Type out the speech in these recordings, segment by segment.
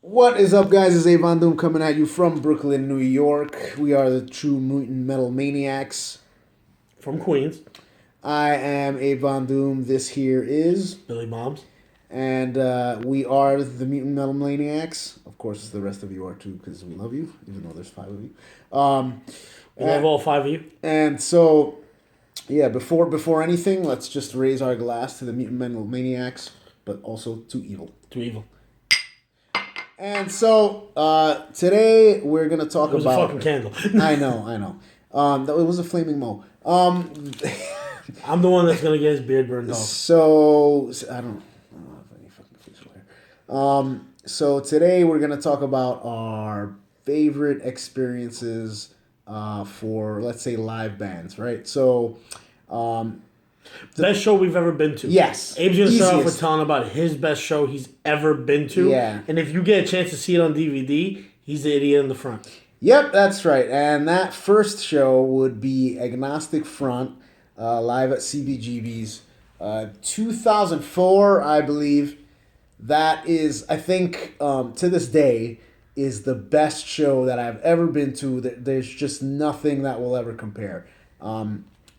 What is up, guys? It's Avon Doom coming at you from Brooklyn, New York. We are the True Mutant Metal Maniacs. From Queens. I am Avon Doom. This here is Billy Bombs. And we are the Mutant Metal Maniacs. Of course, the rest of you are too, because we love you, even though there's 5 of you. We love all 5 of you. And so, yeah, before anything, let's just raise our glass to the Mutant Metal Maniacs, but also to evil. To evil. And so, today we're going to talk about... It was a fucking candle. I know. It was a flaming mo. I'm the one that's going to get his beard burned off. So, I don't have any fucking facial hair. So today we're going to talk about our favorite experiences for, let's say, live bands, right? So... best show we've ever been to. Yes. Abe's going to start off with Easiest. telling about his best show he's ever been to. Yeah. And if you get a chance to see it on DVD, he's the idiot in the front. Yep, that's right. And that first show would be Agnostic Front, live at CBGB's. 2004, I believe. That is, I think, to this day, is the best show that I've ever been to. There's just nothing that will ever compare.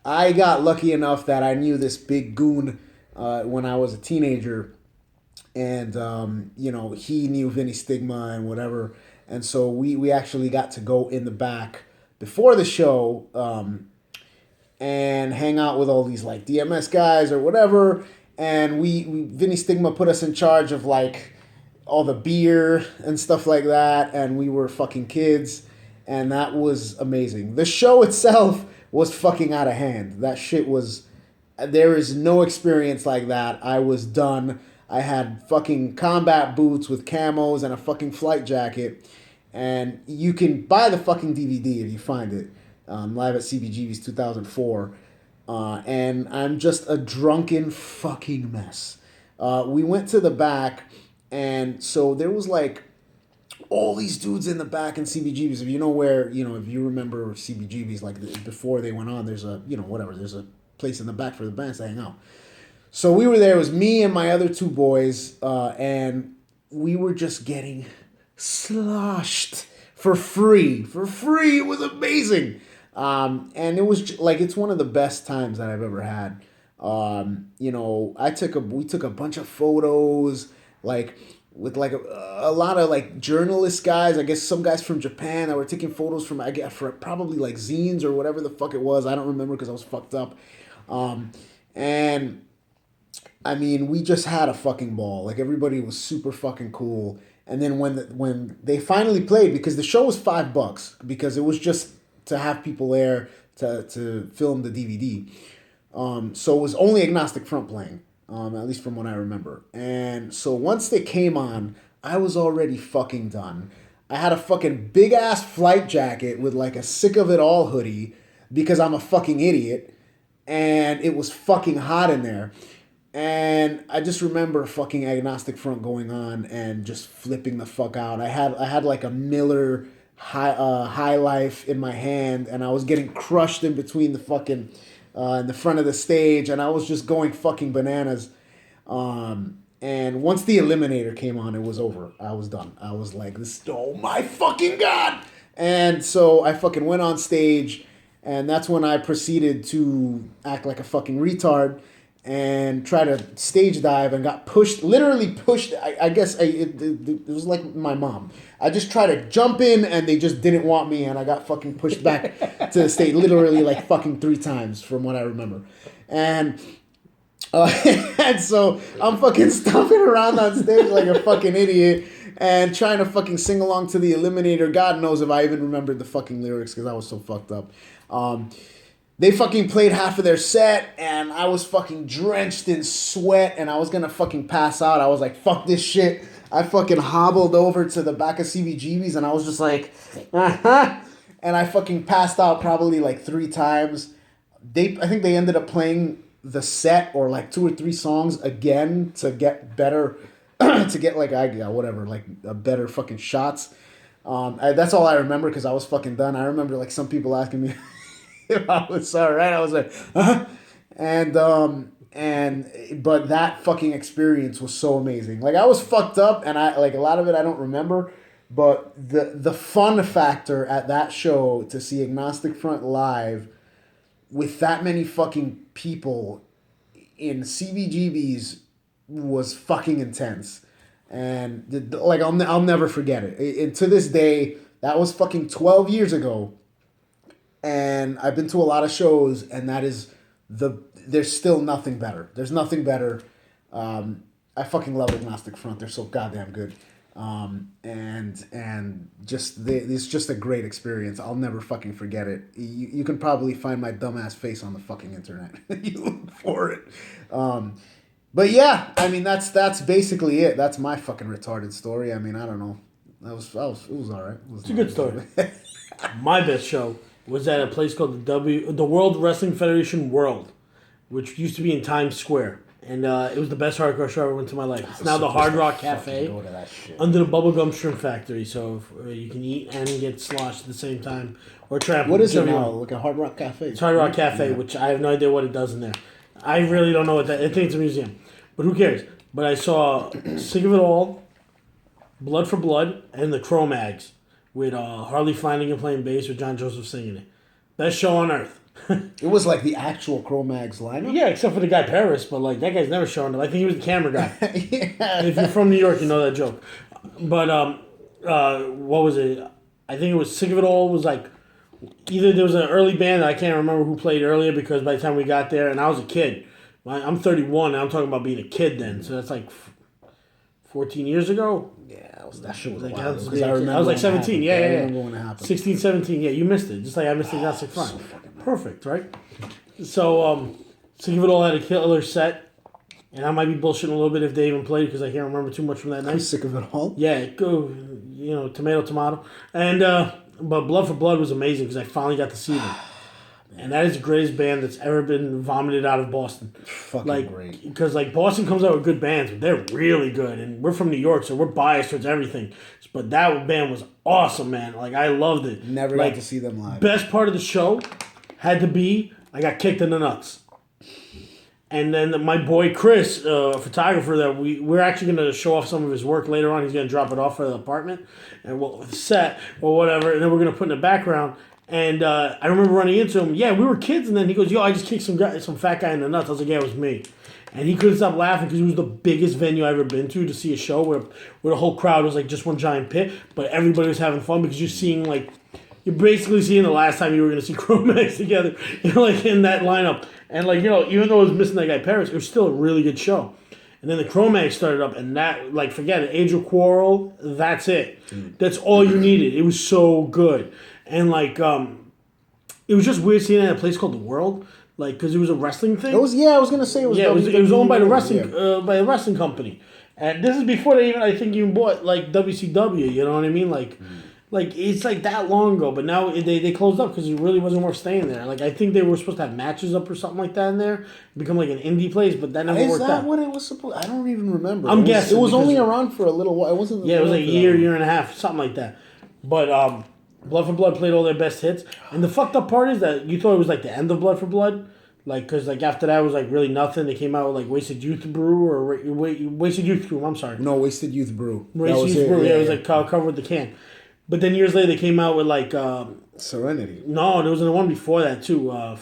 I got lucky enough that I knew this big goon when I was a teenager. And, he knew Vinny Stigma and whatever. And so we actually got to go in the back before the show and hang out with all these, like, DMS guys or whatever. And Vinny Stigma put us in charge of, like, all the beer and stuff like that. And we were fucking kids. And that was amazing. The show itself was fucking out of hand. That shit was... There is no experience like that. I was done. I had fucking combat boots with camos and a fucking flight jacket. And you can buy the fucking DVD if you find it. Live at CBGB's 2004. And I'm just a drunken fucking mess. We went to the back, and so there was like all these dudes in the back in CBGB's. If you know where, if you remember CBGB's, like before they went on, there's a, there's a place in the back for the bands to hang out. So we were there. It was me and my other 2 boys, and we were just getting sloshed for free. For free. It was amazing. And it was like, it's one of the best times that I've ever had. We took a bunch of photos, like with like a lot of like journalist guys. I guess some guys from Japan that were taking photos from, I guess, for probably like zines or whatever the fuck it was. I don't remember because I was fucked up. And I mean, we just had a fucking ball. Like, everybody was super fucking cool. And then when they finally played, because the show was $5, because it was just to have people there to film the DVD. So it was only Agnostic Front playing, at least from what I remember. And so once they came on, I was already fucking done. I had a fucking big-ass flight jacket with like a sick of it all hoodie because I'm a fucking idiot. And it was fucking hot in there. And I just remember fucking Agnostic Front going on and just flipping the fuck out. I had like a Miller High Life in my hand, and I was getting crushed in between the fucking in the front of the stage, and I was just going fucking bananas. And once the Eliminator came on, it was over. I was done. I was like, oh my fucking God. And so I fucking went on stage, and that's when I proceeded to act like a fucking retard and try to stage dive, and got literally pushed. I guess it was like my mom. I just tried to jump in, and they just didn't want me, and I got fucking pushed back to the stage literally like fucking 3 times from what I remember. And and so I'm fucking stomping around on stage like a fucking idiot and trying to fucking sing along to the Eliminator. God knows if I even remembered the fucking lyrics because I was so fucked up. They fucking played half of their set, and I was fucking drenched in sweat, and I was gonna fucking pass out. I was like, fuck this shit. I fucking hobbled over to the back of CBGB's, and I was just like, and I fucking passed out probably like 3 times. I think they ended up playing the set or like 2 or 3 songs again to get better, to get like, whatever, like a better fucking shots. That's all I remember because I was fucking done. I remember like some people asking me if I was all right. I was like, and but that fucking experience was so amazing. Like I was fucked up, and I like a lot of it I don't remember, but the fun factor at that show to see Agnostic Front live with that many fucking people in CBGB's was fucking intense, and like I'll never forget it. To this day, that was fucking 12 years ago, and I've been to a lot of shows, and that is there's still nothing better. There's nothing better. I fucking love Agnostic Front. They're so goddamn good. And just it's just a great experience. I'll never fucking forget it. You can probably find my dumbass face on the fucking internet. You look for it. But yeah, I mean that's basically it. That's my fucking retarded story. I mean, I don't know. It was all right. It's a good story. My best show was at a place called the World Wrestling Federation World, which used to be in Times Square. And it was the best hardcore show I ever went to in my life. It's now the Hard Rock Cafe under the Bubblegum Shrimp Factory. So you can eat and get sloshed at the same time or trample. What is it now? Like a Hard Rock Cafe? It's Hard Rock Cafe, which I have no idea what it does in there. I really don't know what that... I think it's a museum. But who cares? But I saw Sick of It All, Blood for Blood, and the Cro-Mags with Harley Flanagan playing bass with John Joseph singing it. Best show on earth. It was like the actual Cro-Mags lineup? Yeah, except for the guy Paris, but like that guy's never shown up. I think he was the camera guy. Yeah. If you're from New York, you know that joke. But what was it? I think it was Sick of It All was like either there was an early band, I can't remember who played earlier because by the time we got there, and I was a kid. I'm 31, and I'm talking about being a kid then, so that's like 14 years ago. Yeah, that shit was like, wild. I was like 17. Yeah. I remember when it happened. 16, 17. Yeah, you missed it. Just like I missed the Agnostic Front. So perfect, right? So, Sick of It All had a killer set, and I might be bullshitting a little bit if they even played because I can't remember too much from that night. Sick of It All? Yeah, go, tomato. And, but Blood for Blood was amazing because I finally got to see them. And that is the greatest band that's ever been vomited out of Boston. Fucking great. Because Boston comes out with good bands, but they're really good. And we're from New York, so we're biased towards everything. But that band was awesome, man. Like, I loved it. Never got to see them live. Best part of the show had to be I got kicked in the nuts. And then my boy Chris, a photographer that we're actually going to show off some of his work later on. He's going to drop it off for the apartment and we'll set or whatever. And then we're going to put in the background. And I remember running into him. Yeah, we were kids. And then he goes, yo, I just kicked some fat guy in the nuts. I was like, yeah, it was me. And he couldn't stop laughing because it was the biggest venue I've ever been to see a show where the whole crowd was like just one giant pit. But everybody was having fun because you're basically seeing the last time you were going to see Cro-Mags together in that lineup. And even though it was missing that guy Paris, it was still a really good show. And then the Cro-Mags started up, and that, forget it, Age of Quarrel, that's it. That's all you needed. It was so good. And, it was just weird seeing it at a place called The World, because it was a wrestling thing. I was going to say it was it was owned by the wrestling company. And this is before they even bought, WCW, you know what I mean? It's that long ago, but now they closed up because it really wasn't worth staying there. I think they were supposed to have matches up or something like that in there, become an indie place, but that never worked out. Is that what it was supposed? I don't even remember. I'm guessing it was only around for a little while. It wasn't. Yeah, it was a year and a half, something like that. But Blood for Blood played all their best hits, and the fucked up part is that you thought it was the end of Blood for Blood. Because after that was really nothing. They came out with Wasted Youth Brew or Wasted Youth Brew. I'm sorry. No, Wasted Youth Brew. Wasted Youth Brew. Yeah, it was covered with the can. But then years later they came out with Serenity. No, there was the one before that too. Outlaw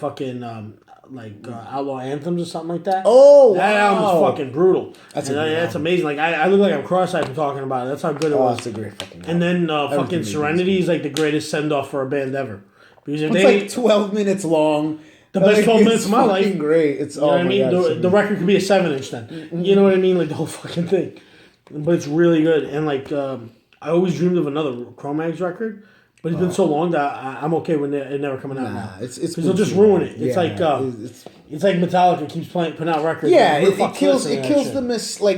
Anthems or something like that. Oh, that album was fucking brutal. That's amazing. I look like I'm cross-eyed for talking about it. That's how good it was. That's a great fucking album. And then fucking Serenity is the greatest send-off for a band ever. Because if it's 12 minutes long. The best 12 minutes of my life. It's great. It's you know what I mean. The record could be a 7-inch then. Mm-hmm. You know what I mean? The whole fucking thing. But it's really good. And I always dreamed of another Cro-Mags record, but it's been so long that I'm okay with it never coming out now. Because they'll just ruin it. It's it's like Metallica keeps putting out records. Yeah, it kills the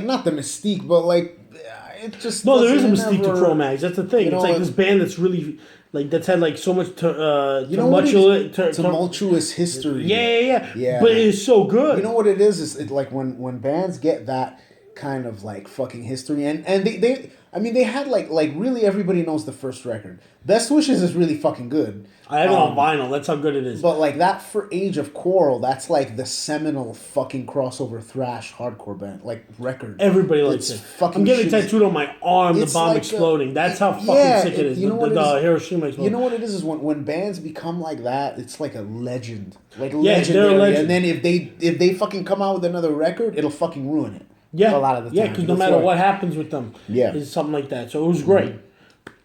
not the mystique, but it just there is a mystique to Cro-Mags. That's the thing. It's this band that's really. That's had so much tumultuous history. Yeah. But it's so good. You know what it is? It's when bands get that kind of fucking history, and they I mean, they had like really everybody knows the first record. Best Wishes is really fucking good. I have it on vinyl. That's how good it is. But like that for Age of Quarrel, that's like the seminal fucking crossover thrash hardcore band like record. Everybody likes It's it. fucking I'm getting shitty. tattooed on my arm. The It's bomb like exploding. That's how fucking yeah, sick it is. you know what it the is? Hiroshima exploding. You know what it is when bands become like that, it's like a legend, like they're a legendary. legend. And then if they fucking come out with another record, it'll fucking ruin it. Yeah, a lot of the time. yeah, because no That's matter why- what happens with them, Yeah. is something like that. So it was great.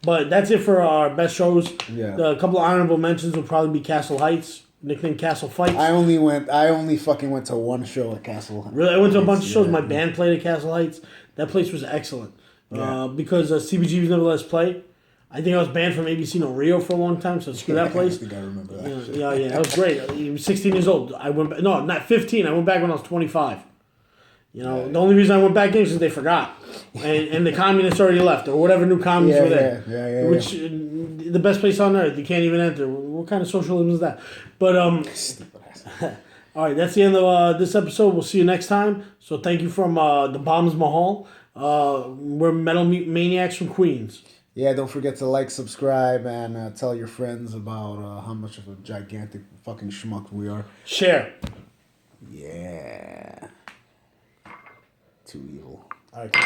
But that's it for our best shows. Yeah. A couple of honorable mentions will probably be Castle Heights, nicknamed Castle Fights. I only fucking went to one show at Castle. Really, I went to a bunch of shows. Yeah. My band played at Castle Heights. That place was excellent. Yeah. Because CBG was never let us play. I think I was banned from ABC No Rio for a long time, so screw that place. I think I remember that. shit. Yeah, that was great. I was 16 years old. I went back, no, not 15. I went back when I was 25. You know, the only reason I went back in is because they forgot. And the communists already left, or whatever new communists were there. Yeah. Which, the best place on earth, you can't even enter. What kind of socialism is that? But, Stupid ass. all right, that's the end of this episode. We'll see you next time. So thank you from the Bombs Mahal. We're Metal Maniacs from Queens. Yeah, don't forget to like, subscribe, and tell your friends about how much of a gigantic fucking schmuck we are. Share. Yeah. Too evil. All right.